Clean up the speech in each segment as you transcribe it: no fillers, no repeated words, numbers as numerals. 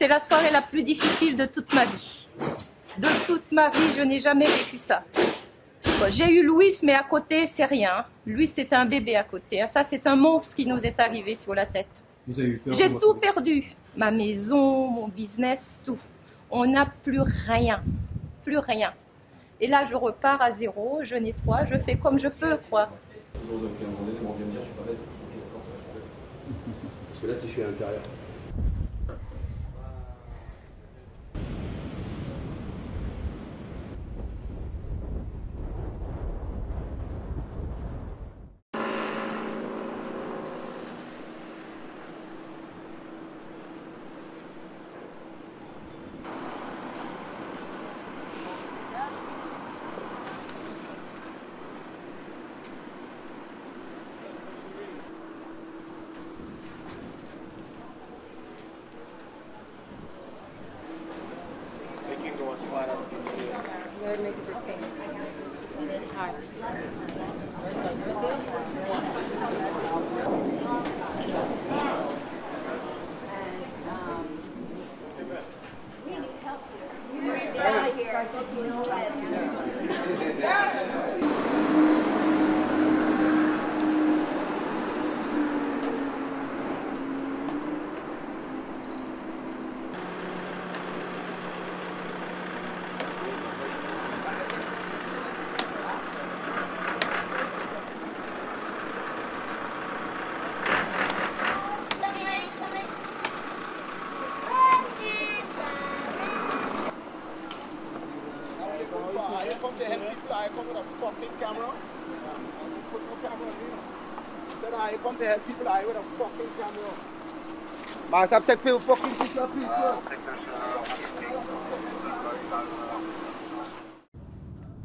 C'est la soirée la plus difficile de toute ma vie. De toute ma vie, je n'ai jamais vécu ça. J'ai eu Louis, mais à côté, c'est rien. Louis, c'est un bébé à côté. Ça, c'est un monstre qui nous est arrivé sur la tête. J'ai tout perdu. Ma maison, mon business, tout. On n'a plus rien. Plus rien. Et là, je repars à zéro, je nettoie, je fais comme je peux, quoi. Parce que là, si je suis à l'intérieur.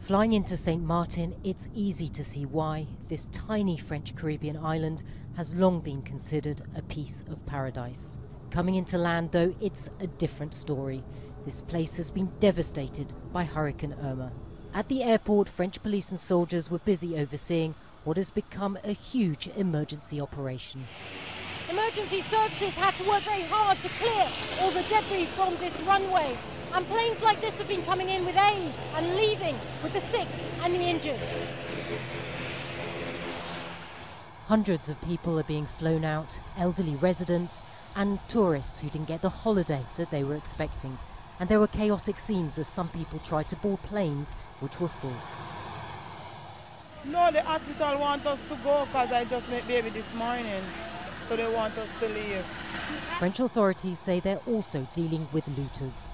Flying into St. Martin, it's easy to see why this tiny French Caribbean island has long been considered a piece of paradise. Coming into land, though, it's a different story. This place has been devastated by Hurricane Irma. At the airport, French police and soldiers were busy overseeing what has become a huge emergency operation. Emergency services had to work very hard to clear all the debris from this runway. And planes like this have been coming in with aid and leaving with the sick and the injured. Hundreds of people are being flown out, elderly residents and tourists who didn't get the holiday that they were expecting. And there were chaotic scenes as some people tried to board planes which were full. No, the hospital want us to go because I just made baby this morning. So they want us to leave. French authorities say they're also dealing with looters.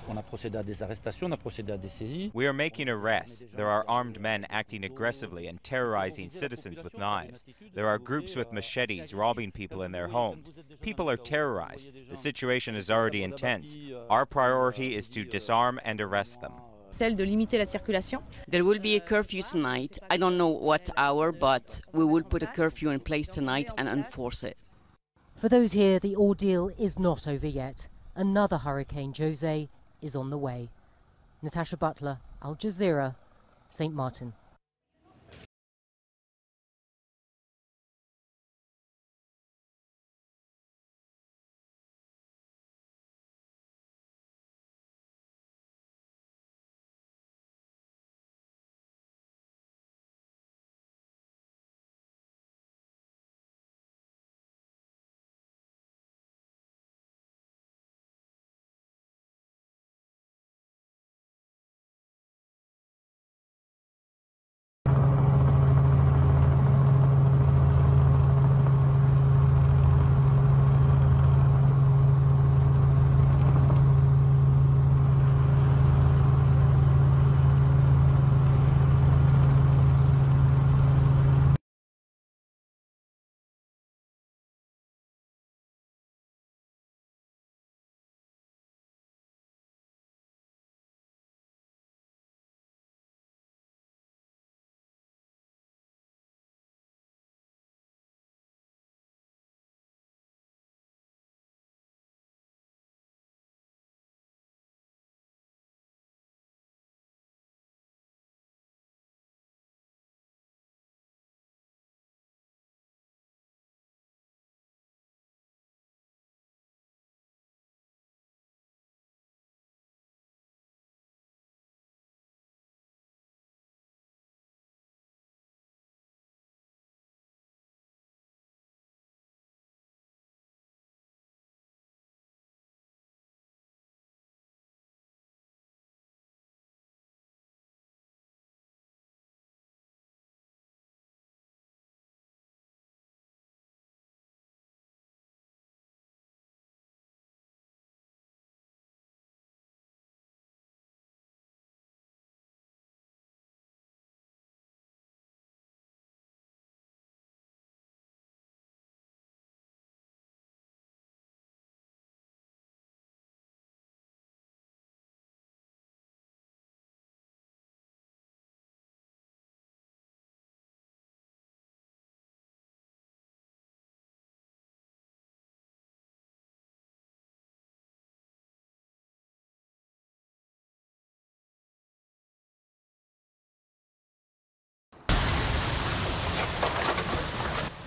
We are making arrests. There are armed men acting aggressively and terrorizing citizens with knives. There are groups with machetes robbing people in their homes. People are terrorized. The situation is already intense. Our priority is to disarm and arrest them. Celle de limiter la circulation. There will be a curfew tonight. I don't know what hour, but we will put a curfew in place tonight and enforce it. For those here, the ordeal is not over yet. Another Hurricane Jose is on the way. Natasha Butler, Al Jazeera, St. Martin.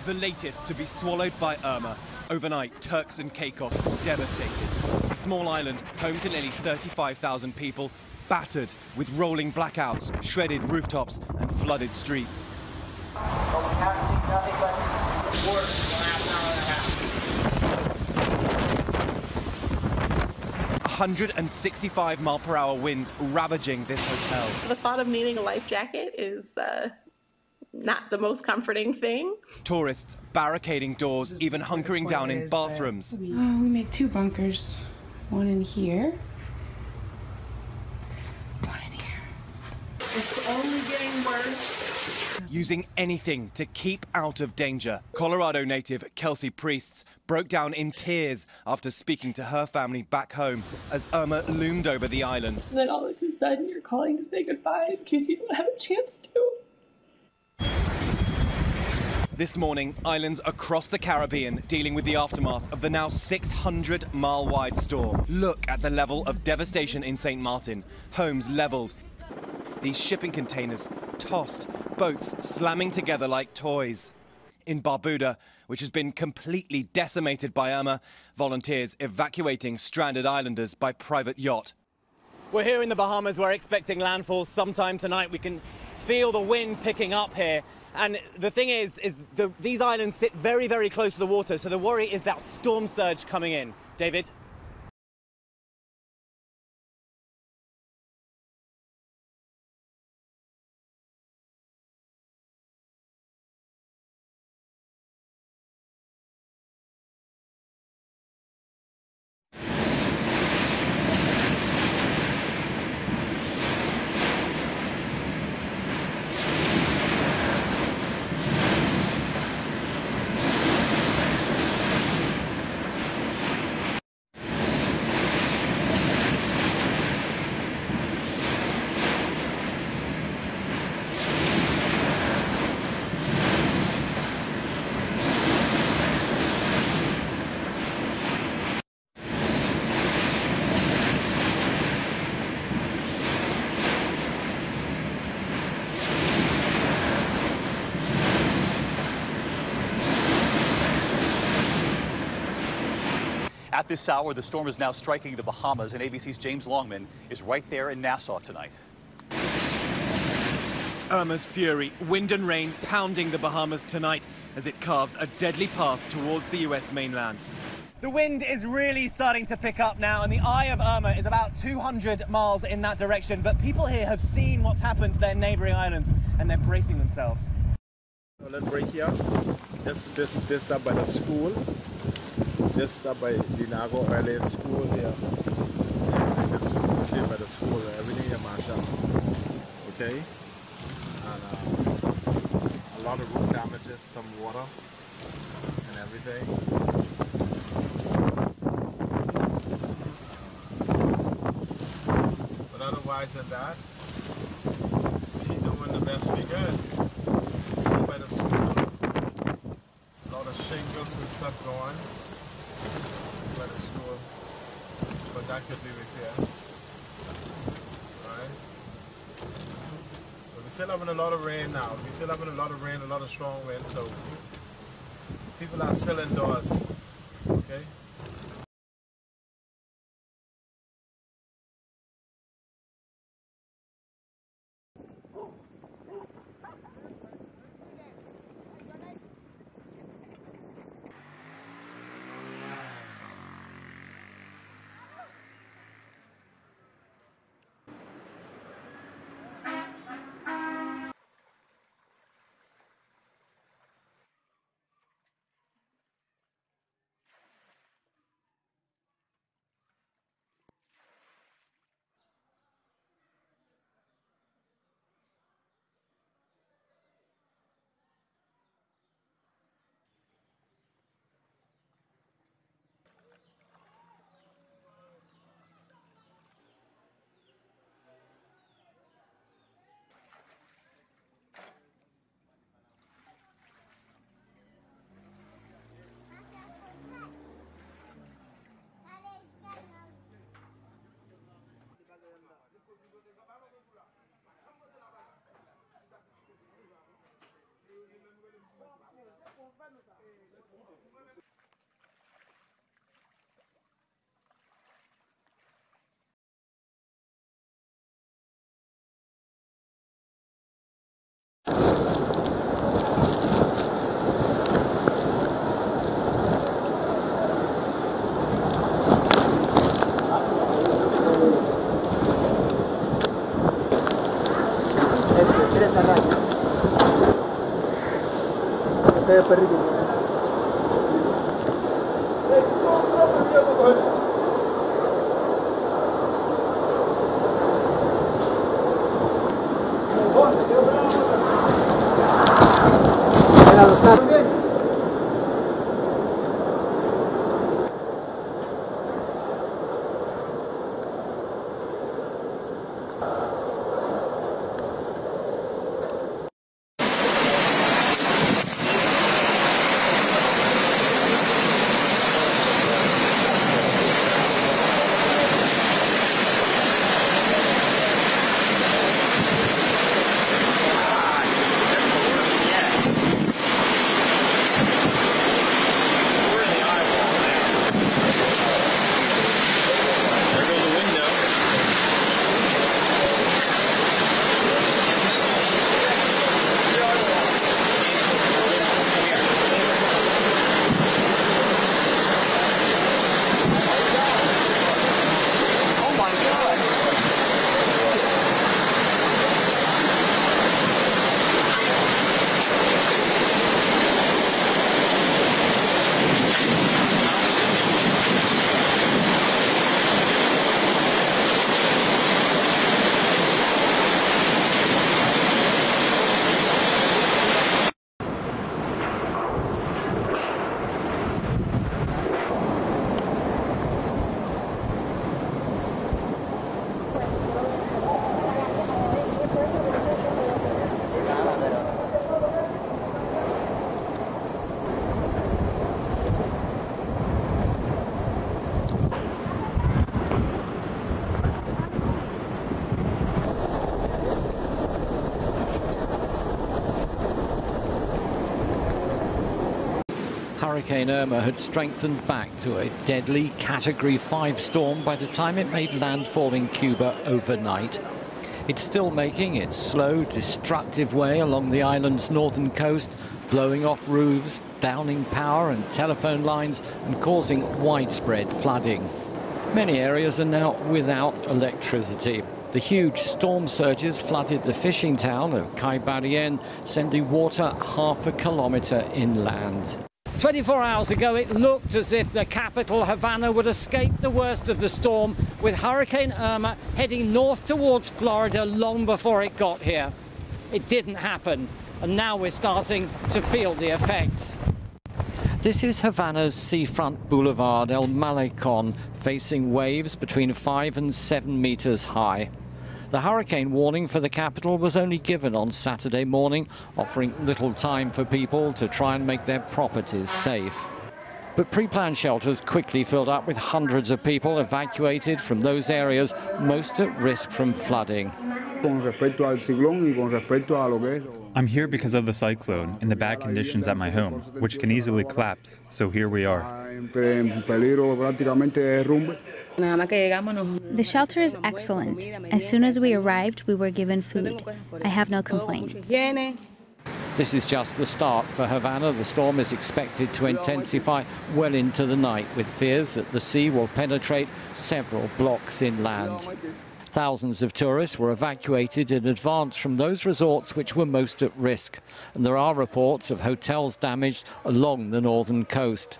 the latest to be swallowed by Irma. Overnight, Turks and Caicos devastated. A small island home to nearly 35,000 people, battered with rolling blackouts, shredded rooftops and flooded streets. But we have seen nothing but worse in the last hour and a half. 165-mile-per-hour winds ravaging this hotel. The thought of needing a life jacket is not the most comforting thing. Tourists barricading doors, even hunkering down in bathrooms. We made 2 bunkers. One in here. One in here. It's only getting worse. Using anything to keep out of danger. Colorado native Kelsey Priests broke down in tears after speaking to her family back home as Irma loomed over the island. And then all of a sudden you're calling to say goodbye in case you don't have a chance to. This morning, islands across the Caribbean dealing with the aftermath of the now 600-mile-wide storm. Look at the level of devastation in St. Martin. Homes leveled. These shipping containers tossed, boats slamming together like toys. In Barbuda, which has been completely decimated by Irma, volunteers evacuating stranded islanders by private yacht. We're here in the Bahamas. We're expecting landfall sometime tonight. We can feel the wind picking up here. And the thing is these islands sit very, very close to the water, so the worry is that storm surge coming in. David? At this hour, the storm is now striking the Bahamas, and ABC's James Longman is right there in Nassau tonight. Irma's fury, wind and rain pounding the Bahamas tonight as it carves a deadly path towards the US mainland. The wind is really starting to pick up now, and the eye of Irma is about 200 miles in that direction. But people here have seen what's happened to their neighboring islands, and they're bracing themselves. Let's break here. This up by the school. This up by Dinago Early School here. And this here by the school. Everything here, Marshall. Okay. And a lot of roof damages, some water and everything. But otherwise than that, we're doing the best we could. See by the school, a lot of shingles and stuff going by the school, but that could be repaired. Right? But we're still having a lot of rain now. We're still having a lot of rain, a lot of strong wind, so people are still indoors. Okay? Hurricane Irma had strengthened back to a deadly Category 5 storm by the time it made landfall in Cuba overnight. It's still making its slow, destructive way along the island's northern coast, blowing off roofs, downing power and telephone lines, and causing widespread flooding. Many areas are now without electricity. The huge storm surges flooded the fishing town of Caibarien, sending water half a kilometre inland. 24 hours ago, it looked as if the capital, Havana, would escape the worst of the storm, with Hurricane Irma heading north towards Florida long before it got here. It didn't happen, and now we're starting to feel the effects. This is Havana's seafront boulevard, El Malecon, facing waves between 5 and 7 meters high. The hurricane warning for the capital was only given on Saturday morning, offering little time for people to try and make their properties safe. But pre-planned shelters quickly filled up with hundreds of people evacuated from those areas most at risk from flooding. I'm here because of the cyclone and the bad conditions at my home, which can easily collapse, so here we are. The shelter is excellent. As soon as we arrived, we were given food. I have no complaints. This is just the start for Havana. The storm is expected to intensify well into the night, with fears that the sea will penetrate several blocks inland. Thousands of tourists were evacuated in advance from those resorts which were most at risk, and there are reports of hotels damaged along the northern coast.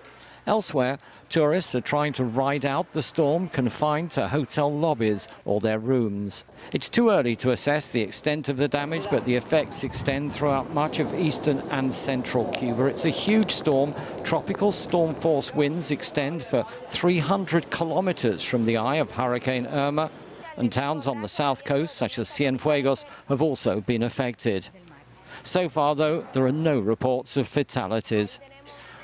Elsewhere, tourists are trying to ride out the storm confined to hotel lobbies or their rooms. It's too early to assess the extent of the damage, but the effects extend throughout much of eastern and central Cuba. It's a huge storm. Tropical storm force winds extend for 300 kilometers from the eye of Hurricane Irma, and towns on the south coast, such as Cienfuegos, have also been affected. So far, though, there are no reports of fatalities.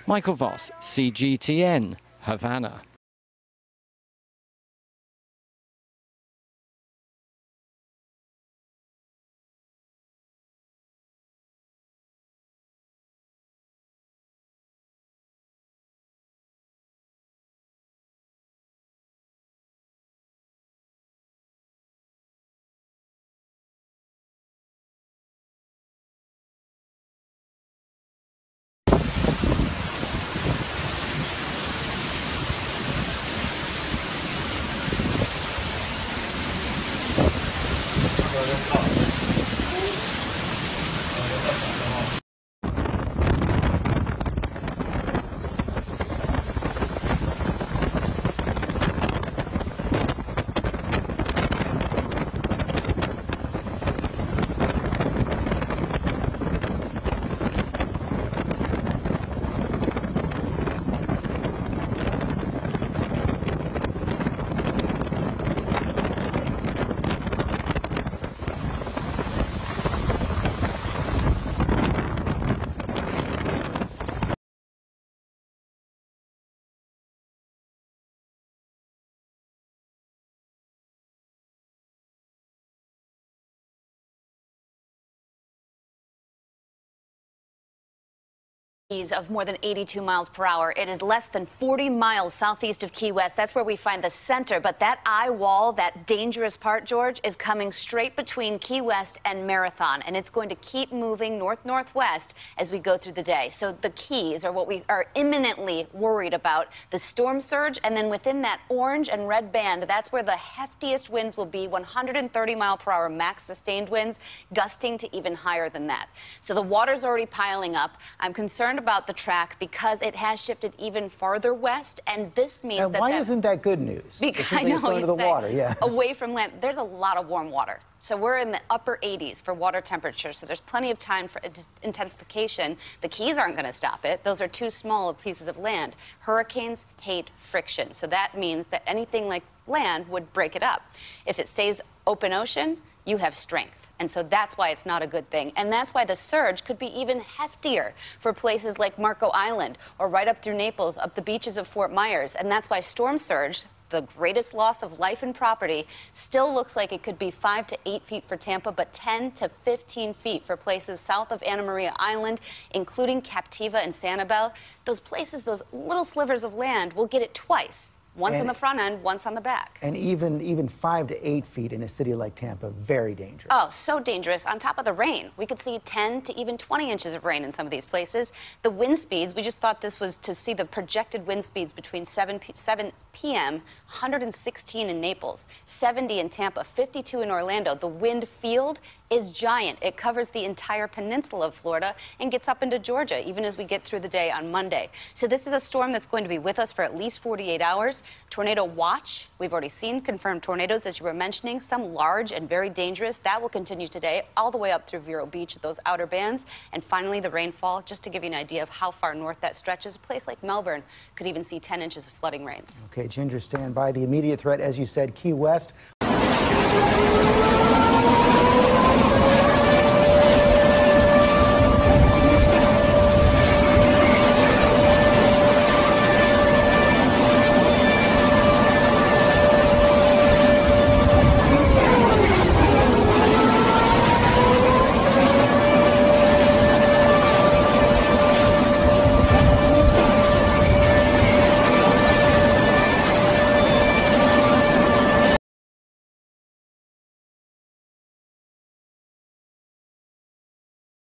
Michael Voss, CGTN, Havana. Of more than 82 miles per hour. It is less than 40 miles southeast of Key West. That's where we find the center. But that eye wall, that dangerous part, George, is coming straight between Key West and Marathon. And it's going to keep moving north-northwest as we go through the day. So the Keys are what we are imminently worried about. The storm surge, and then within that orange and red band, that's where the heftiest winds will be, 130 mile per hour max sustained winds, gusting to even higher than that. So the water's already piling up. I'm concerned about the track because it has shifted even farther west, and this means and why isn't that good news? Because I know going to the water, yeah. Away from land, there's a lot of warm water. So we're in the upper 80s for water temperature, so there's plenty of time for intensification. The Keys aren't going to stop it. Those are too small of pieces of land. Hurricanes hate friction, so that means that anything like land would break it up. If it stays open ocean, you have strength. And so that's why it's not a good thing. And that's why the surge could be even heftier for places like Marco Island or right up through Naples, up the beaches of Fort Myers. And that's why storm surge, the greatest loss of life and property, still looks like it could be 5 to 8 feet for Tampa, but 10 to 15 feet for places south of Anna Maria Island, including Captiva and Sanibel. Those places, those little slivers of land, will get it twice. Once on the front end, once on the back. And even 5 to 8 feet in a city like Tampa, very dangerous. Oh, so dangerous. On top of the rain, we could see 10 to even 20 inches of rain in some of these places. The wind speeds, we just thought this was to see the projected wind speeds between 7 p.m., 116 in Naples, 70 in Tampa, 52 in Orlando. The wind field is giant. It covers the entire peninsula of Florida and gets up into Georgia, even as we get through the day on Monday. So this is a storm that's going to be with us for at least 48 hours. Tornado watch. We've already seen confirmed tornadoes, as you were mentioning, some large and very dangerous. That will continue today all the way up through Vero Beach, those outer bands. And finally, the rainfall, just to give you an idea of how far north that stretches. A place like Melbourne could even see 10 inches of flooding rains. Okay, Ginger, stand by. The immediate threat, as you said, Key West.